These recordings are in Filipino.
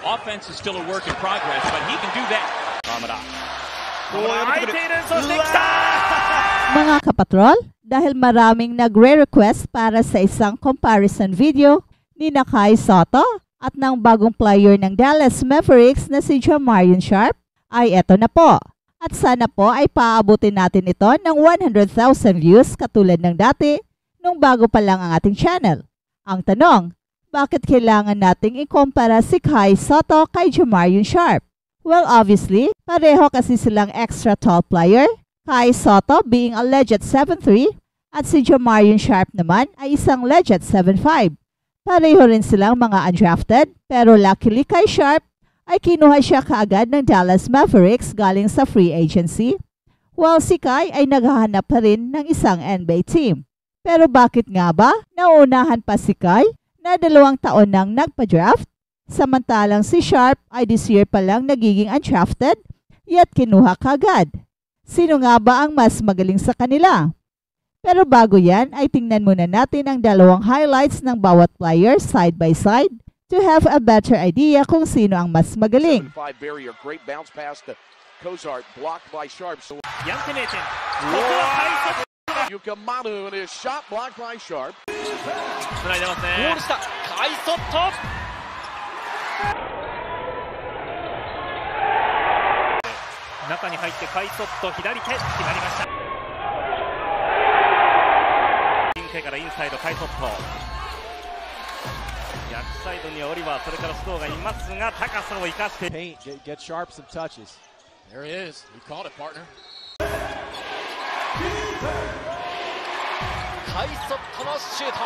Offense is still a work in progress, but he can do that. Hamada. Mga kapatrol, dahil maraming nagre-request para sa isang comparison video ni Kai Sotto at ng bagong player ng Dallas Mavericks na si Jamarion Sharp, ay eto na po. At sana po ay paabutin natin ito ng 100,000 views katulad ng dati nung bago pa lang ang ating channel. Ang tanong, bakit kailangan nating ikumpara si Kai Sotto kay Jamarion Sharp? Well, obviously, pareho kasi silang extra tall player. Kai Sotto being a legit 7'3" at si Jamarion Sharp naman ay isang legit 7'5". Pareho rin silang mga undrafted, pero luckily kay Sharp ay kinuha siya kaagad ng Dallas Mavericks galing sa free agency, while si Kai ay naghahanap pa rin ng isang NBA team. Pero bakit nga ba nauunahan pa si Kai na 2 taon nang nagpa-draft, samantalang si Sharp ay this year pa lang nagiging undrafted, yet kinuha kaagad? Sino nga ba ang mas magaling sa kanila? Pero bago yan ay tingnan muna natin ang 2 highlights ng bawat player side by side to have a better idea kung sino ang mas magaling. Great bounce pass to Kozart, blocked by Sharp. Yuka Manu and his shot blocked by Sharp. 繋いでますね。ゴールした。カイソット。中に入ってカイソット左手決まりました。インからインサイドカイソット。逆サイドにはオリバー、それから須藤がいますが高さを生かして。Get Sharp some touches. There he is. You called it, partner. カイソットのシュート。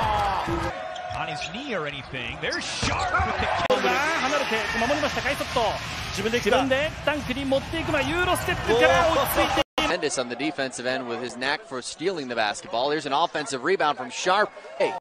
On his knee or anything. There's Sharp with the kill. 離れて守りましたカイソット。自分でダンクに持っていくのはユーロステップから落ち着いて。Tremendous on the defensive end with his knack for stealing the basketball. Here's an offensive rebound from Sharp. Hey.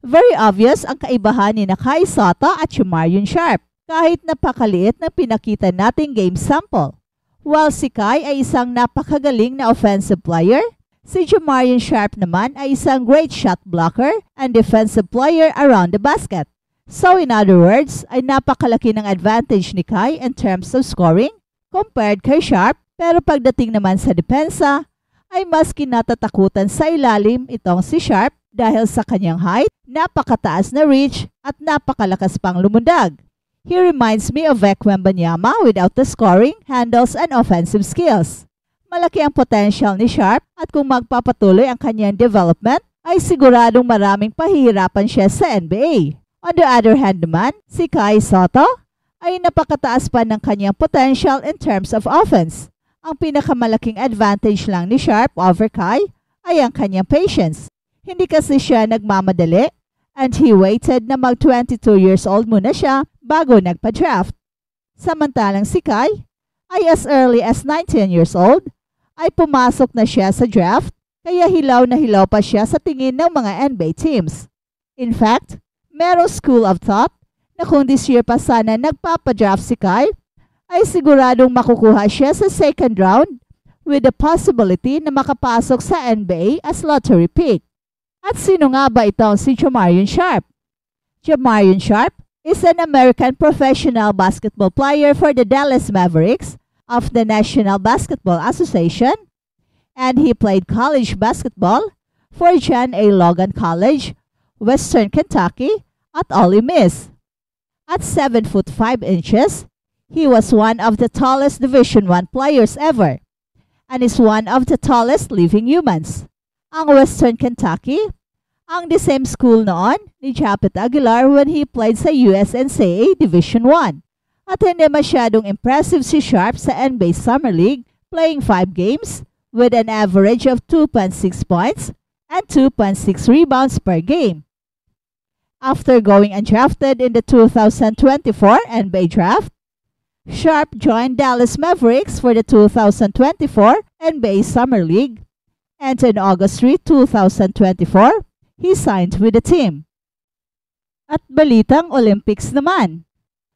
Very obvious ang kaibahan ni Kai Sotto at Jamarion Sharp kahit napakaliit na pinakita nating game sample. While si Kai ay isang napakagaling na offensive player, si Jamarion Sharp naman ay isang great shot blocker and defensive player around the basket. So in other words, ay napakalaki ng advantage ni Kai in terms of scoring compared kay Sharp, pero pagdating naman sa depensa, ay mas kinatatakutan sa ilalim itong si Sharp dahil sa kanyang height, napakataas na reach at napakalakas pang lumundag. He reminds me of Vek Wembanyama without the scoring, handles and offensive skills. Malaki ang potential ni Sharp at kung magpapatuloy ang kanyang development, ay siguradong maraming pahihirapan siya sa NBA. On the other hand naman, si Kai Sotto ay napakataas pa ng kanyang potential in terms of offense. Ang pinakamalaking advantage lang ni Sharp over Kai ay ang kanyang patience. Hindi kasi siya nagmamadali and he waited na mag 22 years old muna siya bago nagpa-draft. Samantalang si Kai ay as early as 19 years old ay pumasok na siya sa draft kaya hilaw na hilaw pa siya sa tingin ng mga NBA teams. In fact, merong school of thought na kung this year pa sana nagpapadraft si Kai ay siguradong makukuha siya sa second round with the possibility na makapasok sa NBA as lottery pick. At sino nga ba itong si Jamarion Sharp? Jamarion Sharp is an American professional basketball player for the Dallas Mavericks of the National Basketball Association, and he played college basketball for John A. Logan College, Western Kentucky, at Ole Miss. At 7'5" he was one of the tallest Division I players ever, and is one of the tallest living humans. Ang Western Kentucky, ang the same school noon ni Japet Aguilar when he played sa USNCAA Division I. At hindi masyadong impressive si Sharp sa NBA Summer League, playing 5 games with an average of 2.6 points and 2.6 rebounds per game. After going undrafted in the 2024 NBA Draft, Sharp joined Dallas Mavericks for the 2024 NBA Summer League, and in August 3, 2024, he signed with the team. At balitang Olympics naman,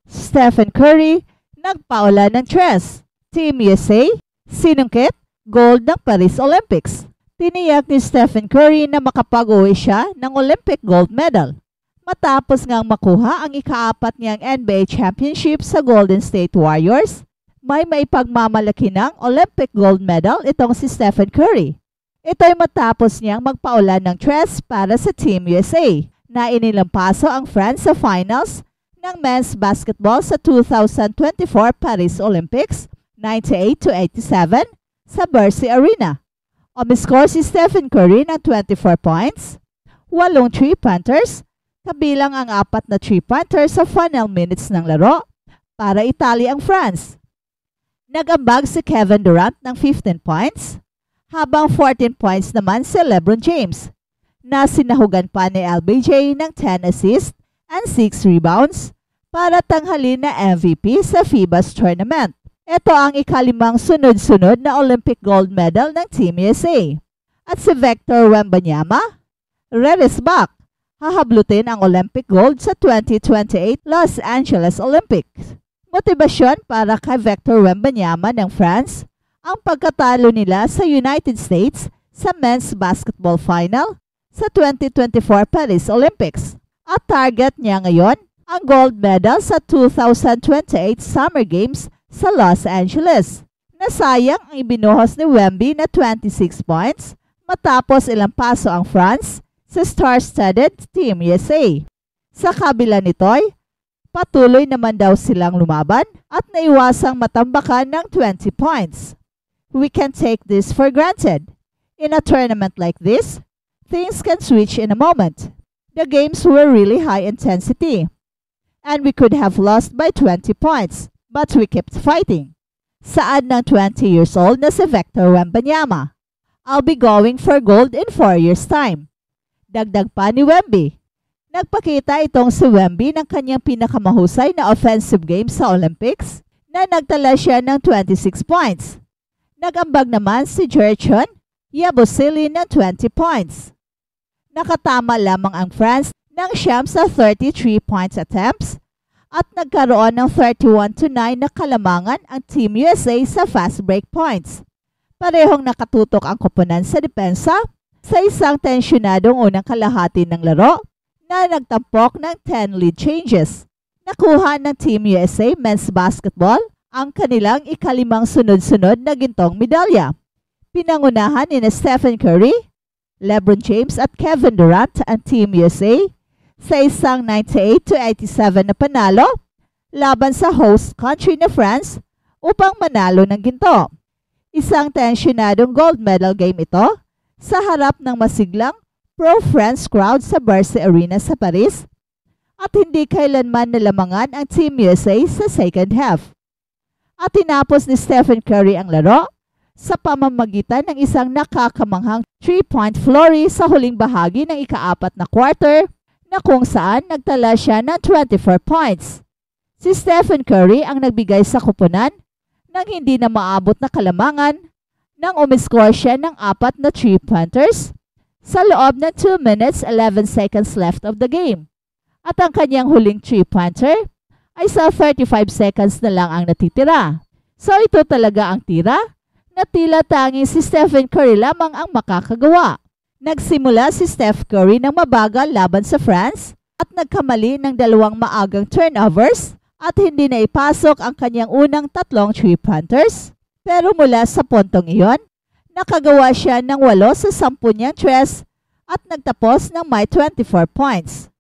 Stephen Curry nagpaula ng tres. Team USA, sinungkit, gold ng Paris Olympics. Tiniyak ni Stephen Curry na makapag-uwi siya ng Olympic gold medal. Matapos ngang makuha ang ika-4 niyang NBA championship sa Golden State Warriors, may maipagmamalaki ng Olympic gold medal itong si Stephen Curry. Ito'y matapos niyang magpaulan ng tres para sa Team USA na inilampaso ang France sa finals ng men's basketball sa 2024 Paris Olympics 98-87 sa Bercy Arena. Umiscore si Stephen Curry ng 24 points, 8 3-pointers, kabilang ang 4 na 3-pointers sa final minutes ng laro para itali ang France. Nag-ambag si Kevin Durant ng 15 points, habang 14 points naman si LeBron James, na sinahugan pa ni LBJ ng 10 assists and 6 rebounds para tanghalin na MVP sa FIBA's tournament. Ito ang ika-5 sunod-sunod na Olympic gold medal ng Team USA. At si Victor Wembanyama, is back. Hahablutin ang Olympic gold sa 2028 Los Angeles Olympics. Motibasyon para kay Victor Wembanyama ng France ang pagkatalo nila sa United States sa men's basketball final sa 2024 Paris Olympics. At target niya ngayon ang gold medal sa 2028 Summer Games sa Los Angeles. Nasayang ang ibinuhos ni Wemby na 26 points matapos ilampaso ang France sa star-studded Team USA. Sa kabila nito'y patuloy naman daw silang lumaban at naiwasang matambakan ng 20 points. We can take this for granted. In a tournament like this, things can switch in a moment. The games were really high intensity, and we could have lost by 20 points, but we kept fighting. Saad ng 20 years old na si Victor Wembanyama. I'll be going for gold in 4 years' time. Dagdag pa ni Wemby. Nagpakita itong si Wemby ng kanyang pinakamahusay na offensive game sa Olympics na nagtala siya ng 26 points. Nag-ambag naman si Jerchon Yabusele ng 20 points. Nakatama lamang ang France ng siyam sa 33 points attempts at nagkaroon ng 31-9 na kalamangan ang Team USA sa fast break points. Parehong nakatutok ang koponan sa depensa sa isang tensyonadong unang kalahati ng laro na nagtampok ng 10 lead changes. Nakuha ng Team USA men's basketball ang kanilang ika-5 sunod-sunod na gintong medalya. Pinangunahan ni Stephen Curry, LeBron James at Kevin Durant ang Team USA sa isang 98-87 na panalo laban sa host country na France upang manalo ng ginto. Isang tensyonadong gold medal game ito sa harap ng masiglang pro-France crowd sa Bercy Arena sa Paris at hindi kailanman nalamangan ang Team USA sa second half. At tinapos ni Stephen Curry ang laro sa pamamagitan ng isang nakakamanghang 3-point flurry sa huling bahagi ng ika-4 na quarter na kung saan nagtala siya ng 24 points. Si Stephen Curry ang nagbigay sa koponan nang hindi na maabot na kalamangan nang umiscore siya ng 4 na 3-pointers sa loob ng 2 minutes 11 seconds left of the game. At ang kanyang huling 3-pointer ay sa 35 seconds na lang ang natitira. So ito talaga ang tira na tila tanging si Stephen Curry lamang ang makakagawa. Nagsimula si Steph Curry ng mabagal laban sa France at nagkamali ng 2 maagang turnovers at hindi na ipasok ang kanyang unang 3 3-pointers. Pero mula sa puntong iyon, nakagawa siya ng 8 sa 10 niyang tres at nagtapos ng may 24 points.